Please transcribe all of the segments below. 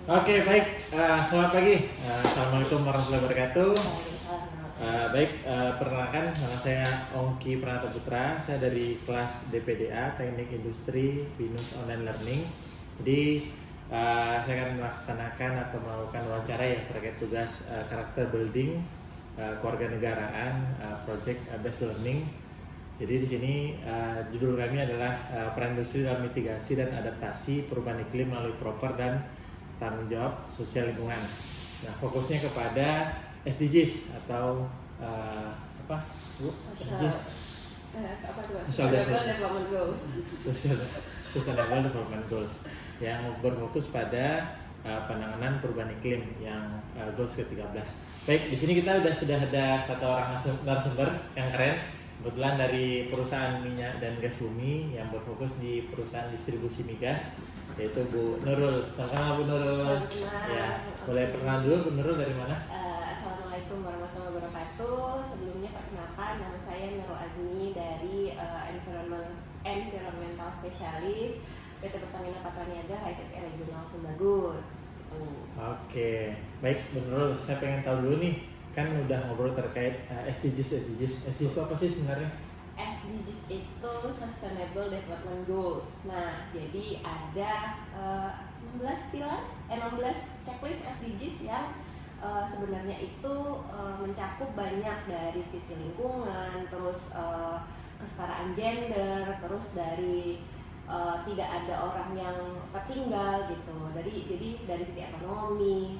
Oke, baik. Selamat pagi. Assalamualaikum warahmatullahi wabarakatuh. Perkenalkan nama saya Ongki Pranata Putra. Saya dari kelas DPDA Teknik Industri Binus Online Learning. Jadi saya akan melaksanakan atau melakukan wawancara ya terkait tugas karakter building kewarganegaraan project based learning. Jadi di sini judul kami adalah peran industri dalam mitigasi dan adaptasi perubahan iklim melalui proper dan tanggung jawab sosial lingkungan. Nah, fokusnya kepada SDGs atau apa, Bu? SDGs? Sustainable Development Goals. Sustainable Development Goals yang berfokus pada penanganan perubahan iklim yang goals ke-13. Baik, di sini kita sudah ada satu orang narasumber yang keren. Kebetulan dari perusahaan minyak dan gas bumi yang berfokus di perusahaan distribusi migas, yaitu Bu Nurul. Selamat kenal Bu Nurul. Ya, boleh perkenalan dulu Bu Nurul dari mana? Assalamualaikum warahmatullahi wabarakatuh. Sebelumnya perkenalkan, nama saya Nurul Azmi dari Environmental Specialist PT Pertamina Patraniaga HSSE Regional Sumbagut. Oke, baik Bu Nurul, saya pengen tahu dulu nih, kan udah ngobrol terkait SDGs. SDGs itu apa sih sebenarnya? SDGs itu Sustainable Development Goals. Nah, jadi ada 16 checklist SDGs yang sebenarnya itu mencakup banyak dari sisi lingkungan, terus kesetaraan gender, terus dari tidak ada orang yang tertinggal gitu. Jadi dari sisi ekonomi,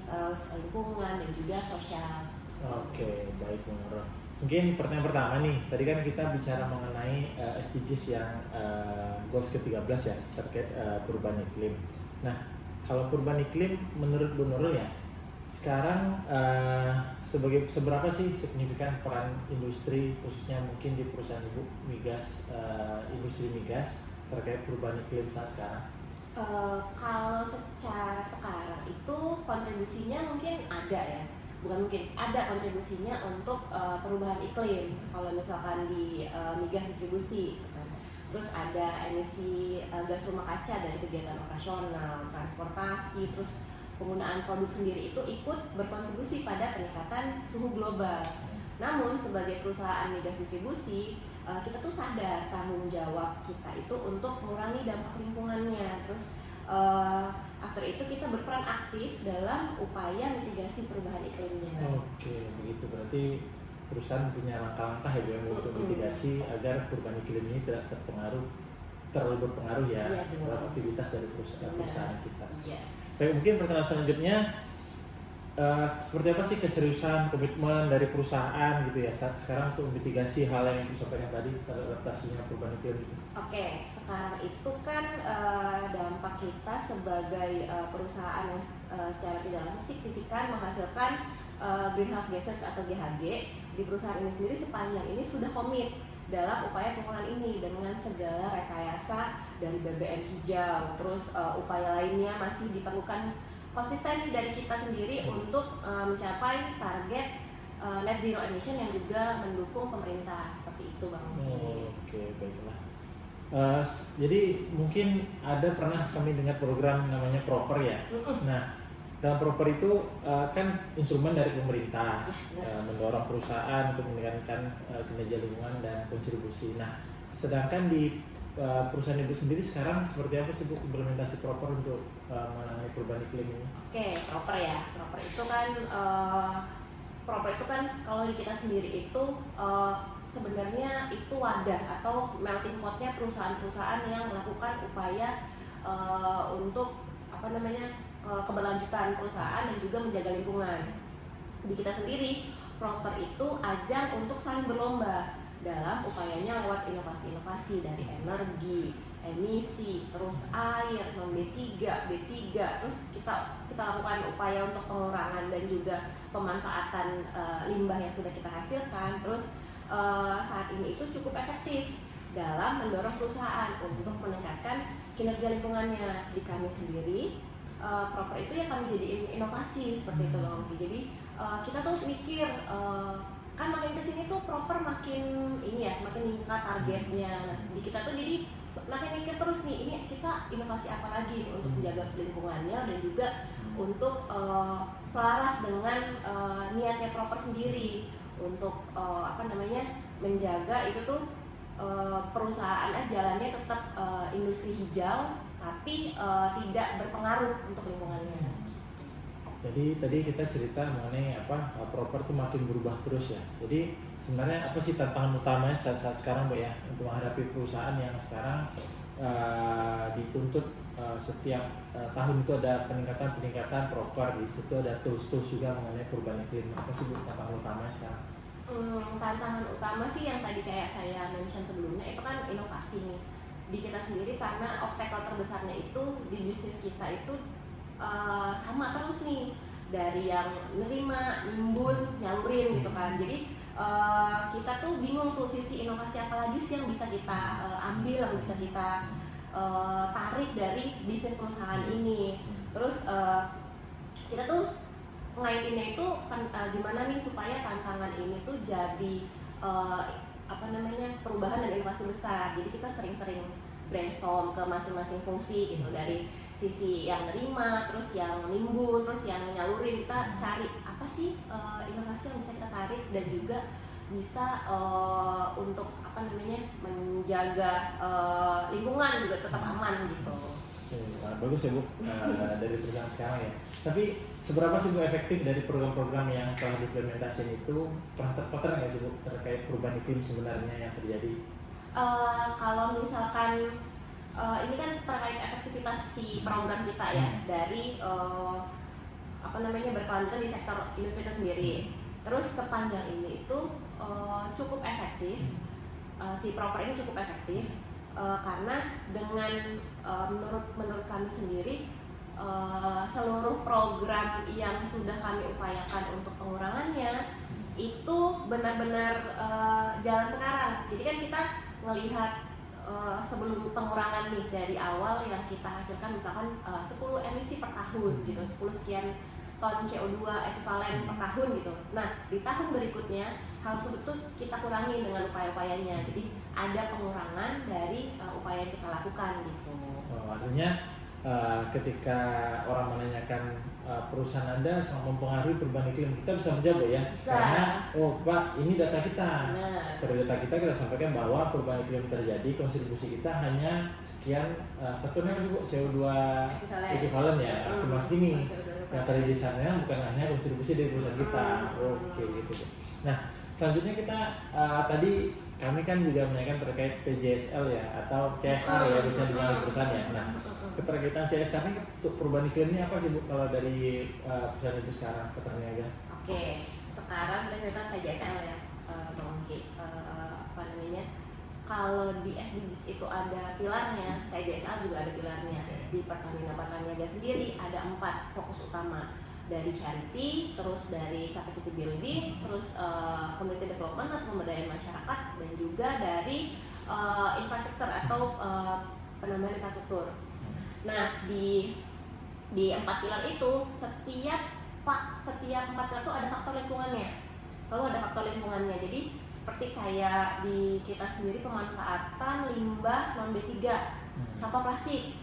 lingkungan dan juga sosial. Oke, baik Bu Nurul. Mungkin pertanyaan pertama nih, tadi kan kita bicara mengenai SDGs yang goals ke-13 ya terkait perubahan iklim. Nah, kalau perubahan iklim menurut Bu Nurul ya, sekarang seberapa sih signifikan peran industri, khususnya mungkin di perusahaan Ibu migas, industri migas terkait perubahan iklim saat sekarang? Kalau secara sekarang itu kontribusinya mungkin ada ya, bukan mungkin, ada kontribusinya untuk perubahan iklim. Kalau misalkan di migas distribusi gitu. Terus ada emisi gas rumah kaca dari kegiatan operasional, transportasi, terus penggunaan produk sendiri itu ikut berkontribusi pada peningkatan suhu global. Namun sebagai perusahaan migas distribusi, kita tuh sadar tanggung jawab kita itu untuk mengurangi dampak lingkungannya. Terus after itu kita berperan aktif dalam upaya mitigasi perubahan iklimnya. Oke, begitu berarti perusahaan punya langkah-langkah ya untuk mitigasi agar perubahan iklim ini tidak terlalu berpengaruh ya terhadap aktivitas dari perusahaan kita. Iya. Baik, mungkin pertanyaan selanjutnya, seperti apa sih keseriusan komitmen dari perusahaan gitu ya saat sekarang untuk mitigasi hal yang disampaikan tadi terhadap adaptasinya perubahan iklim itu? Oke, sekarang itu kan dampak kita sebagai perusahaan yang secara tidak langsung signifikan menghasilkan greenhouse gases atau GHG. Di perusahaan ini sendiri sepanjang ini sudah komit dalam upaya pengurangan ini dengan segala rekayasa dari BBM hijau, terus upaya lainnya masih diperlukan konsisten dari kita sendiri untuk mencapai target net zero emission yang juga mendukung pemerintah, seperti itu Bang. Oke, baiklah. Jadi mungkin pernah kami dengar program namanya Proper ya. Nah, dalam Proper itu kan instrumen dari pemerintah mendorong perusahaan untuk meningkatkan kinerja lingkungan dan kontribusi. Nah, sedangkan di perusahaan Ibu sendiri sekarang seperti apa sih Bu implementasi Proper untuk menangani perubahan iklim ini? Oke, Proper ya. Proper itu kan kalau di kita sendiri itu sebenarnya itu wadah atau melting potnya perusahaan-perusahaan yang melakukan upaya untuk keberlanjutan perusahaan dan juga menjaga lingkungan. Di kita sendiri, Proper itu ajang untuk saling berlomba dalam upayanya lewat inovasi-inovasi dari energi, emisi, terus air, non B3, terus kita lakukan upaya untuk pengurangan dan juga pemanfaatan limbah yang sudah kita hasilkan. Terus saat ini itu cukup efektif dalam mendorong perusahaan untuk meningkatkan kinerja lingkungannya. Di kami sendiri, Proper itu yang kami jadiin inovasi seperti itu Bang. Jadi kita tuh mikir kan makin kesini tuh Proper makin meningkat targetnya. Di kita tuh jadi makin mikir terus nih, ini kita inovasi apa lagi nih untuk menjaga lingkungannya dan juga untuk selaras dengan niatnya proper sendiri untuk menjaga itu tuh perusahaan jalannya tetap industri hijau tapi tidak berpengaruh untuk lingkungannya. Jadi tadi kita cerita mengenai proper itu makin berubah terus ya. Jadi sebenarnya apa sih tantangan utamanya saat sekarang Bu ya untuk menghadapi perusahaan yang sekarang dituntut setiap tahun itu ada peningkatan proper, di situ ada tools juga mengenai perubahan iklim. Apa sih Bu tantangan utamanya sekarang? Tantangan utama sih yang tadi kayak saya mention sebelumnya itu kan inovasi nih di kita sendiri, karena obstacle terbesarnya itu di bisnis kita itu sama terus nih, dari yang nerima, nimbun, nyalurin gitu kan. Jadi kita tuh bingung tuh sisi inovasi apa lagi sih yang bisa kita ambil, yang bisa kita tarik dari bisnis perusahaan ini. Terus kita tuh ngaitinnya itu kan gimana nih supaya tantangan ini tuh jadi perubahan dan inovasi besar. Jadi kita sering-sering brainstorm ke masing-masing fungsi gitu, dari sisi yang nerima, terus yang nimbun, terus yang nyalurin. Kita cari apa sih inovasi yang bisa kita tarik dan juga bisa untuk menjaga lingkungan juga tetap aman gitu. Sangat bagus ya Bu dari perusahaan sekarang ya. Tapi seberapa sih Bu efektif dari program-program yang telah diimplementasikan itu? Pernah terpatah nggak sih Bu terkait perubahan iklim sebenarnya yang terjadi? Kalau misalkan ini kan terkait efektivitas si program kita ya, dari berkelanjutan di sektor industri itu sendiri. Terus sepanjang ini itu cukup efektif, si proper ini cukup efektif karena dengan menurut kami sendiri seluruh program yang sudah kami upayakan untuk pengurangannya itu benar-benar jalan sekarang. Jadi kan kita melihat sebelum pengurangan nih dari awal yang kita hasilkan misalkan 10 emisi per tahun gitu, 10 sekian ton CO2 ekivalen per tahun gitu. Nah di tahun berikutnya hal tersebut tuh kita kurangi dengan upaya-upayanya. Jadi ada pengurangan dari upaya yang kita lakukan gitu. Artinya ketika orang menanyakan perusahaan Anda sangat mempengaruhi perubahan iklim, kita bisa menjawab ya. Bisa. Karena Pak ini data kita. Nah. Dari data kita sampaikan bahwa perubahan iklim terjadi, kontribusi kita hanya sekian CO2 ekivalen ya, akumulasi ini. Yang terjadi di sana bukan hanya kontribusi dari perusahaan kita. Oke gitu. Nah selanjutnya kita tadi kami kan juga menanyakan terkait PJSL ya atau CSR ya, bisa dibilang perusahaan ya. Nah keterkaitan CSR ini untuk perubahan iklim ini apa sih Bu kalau dari perusahaan itu sekarang Peterniaga? Oke, sekarang kita cerita TJSL ya, Bang Ongki. Kalau di SDGs itu ada pilarnya, TJSL juga ada pilarnya. Di Pertamina Peterniaga sendiri ada 4 fokus utama, dari charity, terus dari capacity building, terus community development atau pemberdayaan masyarakat, dan juga dari infrastruktur atau penambahan infrastruktur. Nah di 4 pilar itu setiap 4 pilar itu ada faktor lingkungannya. Selalu ada faktor lingkungannya. Jadi seperti kayak di kita sendiri pemanfaatan limbah non B3, sampah plastik.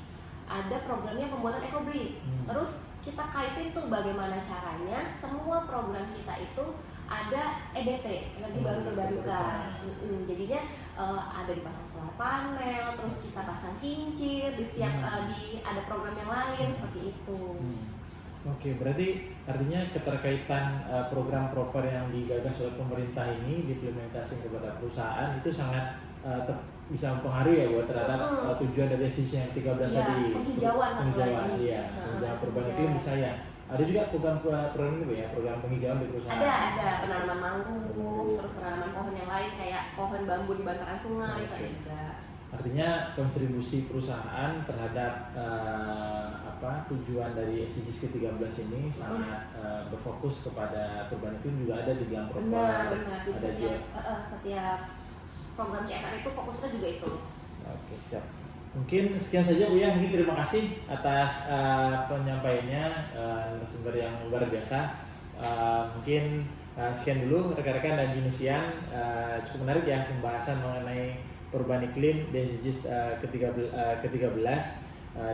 Ada programnya pembuatan eco-brick. Terus kita kaitin tuh bagaimana caranya semua program kita itu ada EBT, energi baru terbarukan. Jadinya ada dipasang solar panel, terus kita pasang kincir di setiap ada program yang lain seperti itu. Oke, berarti artinya keterkaitan program proper yang digagas oleh pemerintah ini diimplementasi kepada perusahaan itu sangat bisa mempengaruhi ya buat terhadap tujuan dari SDGs yang 13 tadi. Penghijauan lagi. Iya, penghijauan perubahan iklim bisa ya. Ada juga program ini ya, program penghijauan di perusahaan. Ada penanaman mangrove, terus penanaman pohon yang lain kayak pohon bambu di bantaran sungai itu ada juga. Artinya kontribusi perusahaan terhadap tujuan dari SDGs ke-13 ini sangat berfokus kepada perubahan iklim juga ada di dalam program. Benar. Setiap program CSR itu fokusnya juga itu. Oke, siap. Mungkin sekian saja Bu ya. Mungkin terima kasih atas penyampaiannya, narasumber yang luar biasa. Mungkin sekian dulu rekan-rekan dan Yunusian. Cukup menarik ya pembahasan mengenai perubahan iklim di SDGs ke-13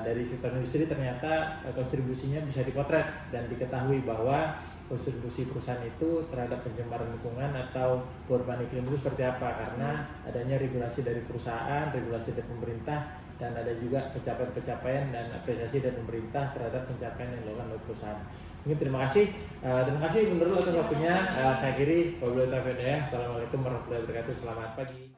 dari sektor industri, ternyata kontribusinya bisa dipotret dan diketahui bahwa kontribusi perusahaan itu terhadap pencemaran lingkungan atau perubahan iklim itu seperti apa, karena adanya regulasi dari perusahaan, regulasi dari pemerintah, dan ada juga pencapaian-pencapaian dan apresiasi dari pemerintah terhadap pencapaian yang dilakukan oleh perusahaan. Mungkin terima kasih Bu Nurul atas waktunya. Saya akhiri. Wabillahi taufiq wal hidayah. Assalamualaikum warahmatullahi wabarakatuh. Selamat pagi.